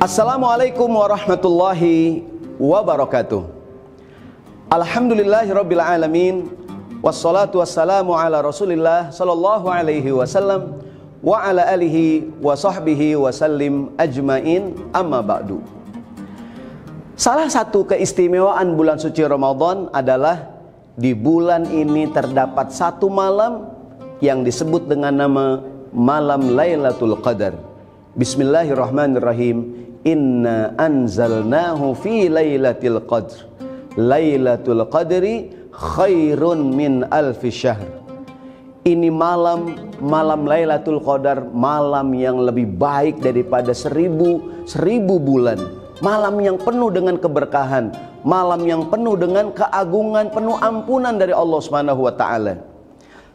Assalamualaikum warahmatullahi wabarakatuh. Alhamdulillahirabbil alamin, wassalatu wassalamu ala Rasulillah sallallahu alaihi wasallam wa ala alihi wa sahbihi wasallim ajmain, amma ba'du. Salah satu keistimewaan bulan suci Ramadan adalah di bulan ini terdapat satu malam yang disebut dengan nama malam Lailatul Qadar. Bismillahirrahmanirrahim. Inna anzalnahu fi lailatul qadr. Lailatul qadri khairun min alfi syahr. Ini malam Lailatul Qadar, malam yang lebih baik daripada seribu bulan. Malam yang penuh dengan keberkahan, malam yang penuh dengan keagungan, penuh ampunan dari Allah Subhanahu wa taala.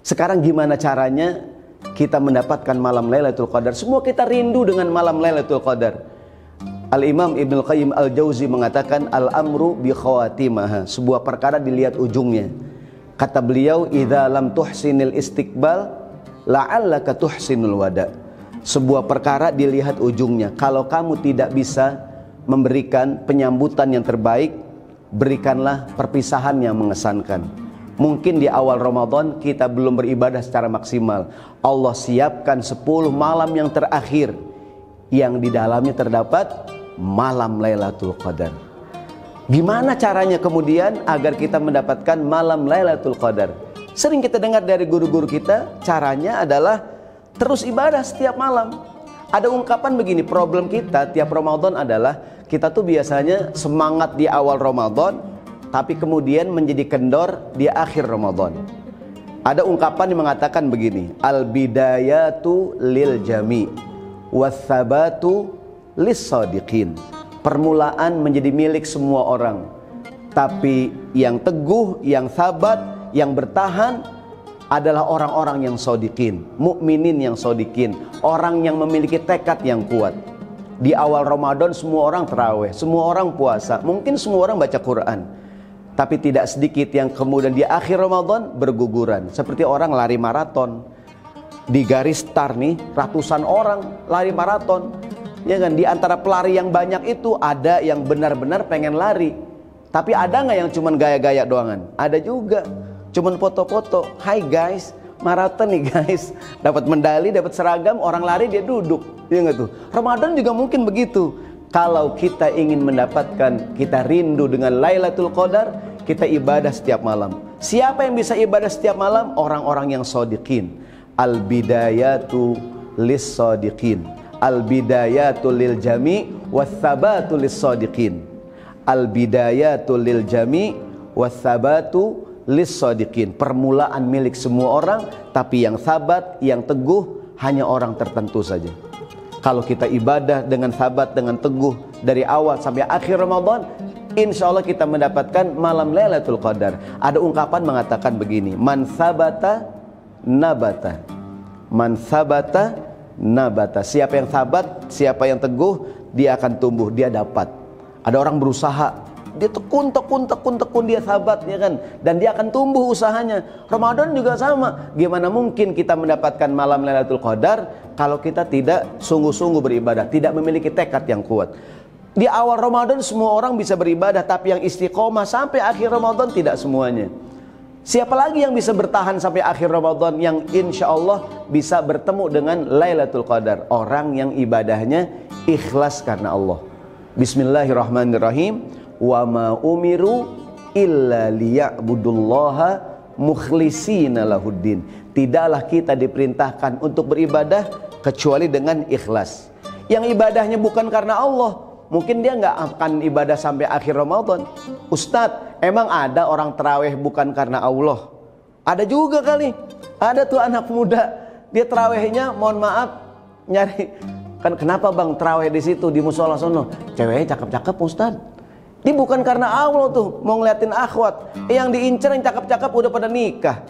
Sekarang gimana caranya kita mendapatkan malam Lailatul Qadar? Semua kita rindu dengan malam Lailatul Qadar. Al-Imam Ibnu Qayyim Al-Jauzi mengatakan al-amru bi khawatimah. Sebuah perkara dilihat ujungnya. Kata beliau, idza lam tuhsinil istiqbal la'allaka tuhsinul wada. Sebuah perkara dilihat ujungnya. Kalau kamu tidak bisa memberikan penyambutan yang terbaik, berikanlah perpisahan yang mengesankan. Mungkin di awal Ramadan kita belum beribadah secara maksimal. Allah siapkan 10 malam yang terakhir yang di dalamnya terdapat malam Lailatul Qadar. Gimana caranya kemudian agar kita mendapatkan malam Lailatul Qadar? Sering kita dengar dari guru-guru kita, caranya adalah terus ibadah setiap malam. Ada ungkapan begini, problem kita tiap Ramadan adalah kita tuh biasanya semangat di awal Ramadan, tapi kemudian menjadi kendor di akhir Ramadan. Ada ungkapan yang mengatakan begini, al-bidayatu lil jami' was-sabatu lis-sadiqin. Permulaan menjadi milik semua orang, tapi yang teguh, yang sabat, yang bertahan adalah orang-orang yang shadiqin, mukminin yang shadiqin, orang yang memiliki tekad yang kuat. Di awal Ramadan semua orang tarawih, semua orang puasa, mungkin semua orang baca Quran, tapi tidak sedikit yang kemudian di akhir Ramadan berguguran, seperti orang lari maraton. Di garis start nih ratusan orang lari maraton, ya kan? Di antara pelari yang banyak itu ada yang benar-benar pengen lari, tapi ada nggak yang cuman gaya-gaya doangan? Ada juga cuman foto-foto. Hai guys, maraton nih guys, dapat medali, dapat seragam, orang lari dia duduk, ya nggak tuh? Ramadan juga mungkin begitu. Kalau kita ingin mendapatkan, kita rindu dengan Lailatul Qadar, kita ibadah setiap malam. Siapa yang bisa ibadah setiap malam? Orang-orang yang shadiqin. Al-bidayatu lis-sadiqin, al-bidayatu lil jami' was-sabatu lis-sadiqin. Al-bidayatu lil jami' was-sabatu lis-sadiqin. Permulaan milik semua orang, tapi yang sabat, yang teguh hanya orang tertentu saja. Kalau kita ibadah dengan sabat, dengan teguh dari awal sampai akhir Ramadan, insya Allah kita mendapatkan malam Lailatul Qadar. Ada ungkapan mengatakan begini, man sabata nabata, man sabata nabata. Siapa yang sabat, siapa yang teguh, dia akan tumbuh, dia dapat. Ada orang berusaha, dia tekun dia sabat, ya kan, dan dia akan tumbuh usahanya. Ramadan juga sama. Gimana mungkin kita mendapatkan malam Lailatul Qadar kalau kita tidak sungguh-sungguh beribadah, tidak memiliki tekad yang kuat. Di awal Ramadan semua orang bisa beribadah, tapi yang istiqomah sampai akhir Ramadan tidak semuanya. Siapa lagi yang bisa bertahan sampai akhir Ramadan, yang insya Allah bisa bertemu dengan Lailatul Qadar? Orang yang ibadahnya ikhlas karena Allah. Bismillahirrahmanirrahim. Wa ma umiru illa liya'budullaha mukhlishina lahuddin. Tidaklah kita diperintahkan untuk beribadah kecuali dengan ikhlas. Yang ibadahnya bukan karena Allah, mungkin dia nggak akan ibadah sampai akhir Ramadan. Ustadz, emang ada orang terawih bukan karena Allah? Ada juga kali. Ada tuh anak muda, dia terawihnya mohon maaf nyari, kan kenapa bang terawih di situ di musola sono? Ceweknya cakep-cakep Ustadz. Dia bukan karena Allah tuh, mau ngeliatin akhwat. Yang diincar yang cakep-cakep udah pada nikah.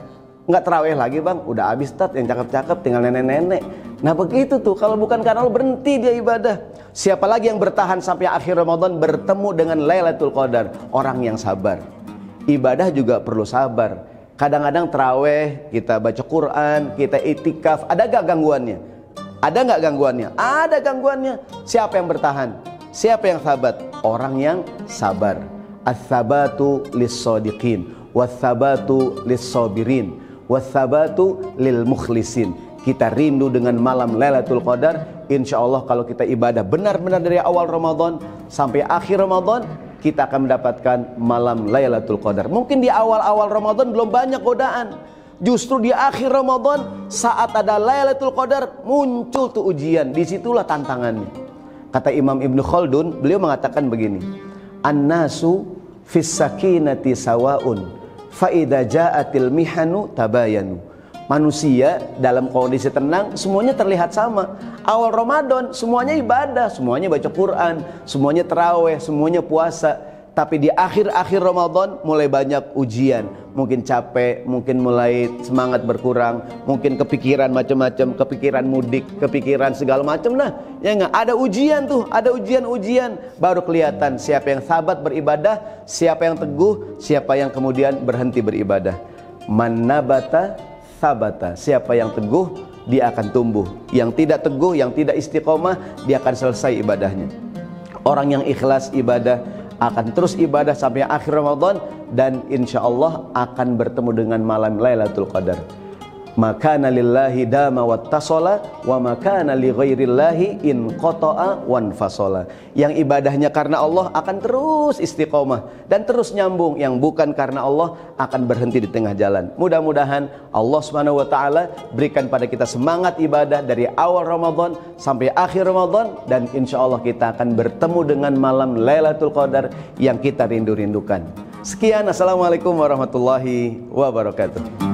Nggak terawih lagi bang, udah habis tat, yang cakep-cakep tinggal nenek-nenek. Nah begitu tuh, kalau bukan karena Allah berhenti dia ibadah. Siapa lagi yang bertahan sampai akhir Ramadan bertemu dengan Lailatul Qadar? Orang yang sabar. Ibadah juga perlu sabar. Kadang-kadang terawih, kita baca Quran, kita itikaf, ada gak gangguannya? Ada gak gangguannya? Ada gangguannya. Siapa yang bertahan? Siapa yang sabat? Orang yang sabar. Ats-tsabatu lis-shadiqin, was-tsabatu lis-sabirin, was-tsabatu lil mukhlisin. Kita rindu dengan malam Lailatul Qadar. Insya Allah kalau kita ibadah benar-benar dari awal Ramadan sampai akhir Ramadan, kita akan mendapatkan malam Lailatul Qadar. Mungkin di awal-awal Ramadan belum banyak godaan. Justru di akhir Ramadan saat ada Lailatul Qadar muncul tuh ujian. Disitulah tantangannya. Kata Imam Ibnu Khaldun, beliau mengatakan begini, An-nasu fis sakinati sawaun fa idza ja'atil mihanu tabayanu. Manusia dalam kondisi tenang semuanya terlihat sama. Awal Ramadan semuanya ibadah, semuanya baca Quran, semuanya tarawih, semuanya puasa. Tapi di akhir-akhir Ramadan mulai banyak ujian. Mungkin capek, mungkin mulai semangat berkurang, mungkin kepikiran macam-macam, kepikiran mudik, kepikiran segala macam. Nah, ya enggak, ada ujian tuh, ada ujian-ujian. Baru kelihatan siapa yang sabat beribadah, siapa yang teguh, siapa yang kemudian berhenti beribadah. Man nabata sabata. Siapa yang teguh, dia akan tumbuh. Yang tidak teguh, yang tidak istiqomah, dia akan selesai ibadahnya. Orang yang ikhlas ibadah akan terus ibadah sampai akhir Ramadan, dan insya Allah akan bertemu dengan malam Lailatul Qadar. Makana lillahi dama wattasala wa makana li ghairillahi in qata'a wanfasala. Yang ibadahnya karena Allah akan terus istiqomah dan terus nyambung, yang bukan karena Allah akan berhenti di tengah jalan. Mudah-mudahan Allah Subhanahu wa taala berikan pada kita semangat ibadah dari awal Ramadan sampai akhir Ramadan, dan insya Allah kita akan bertemu dengan malam Lailatul Qadar yang kita rindu-rindukan. Sekian, assalamualaikum warahmatullahi wabarakatuh.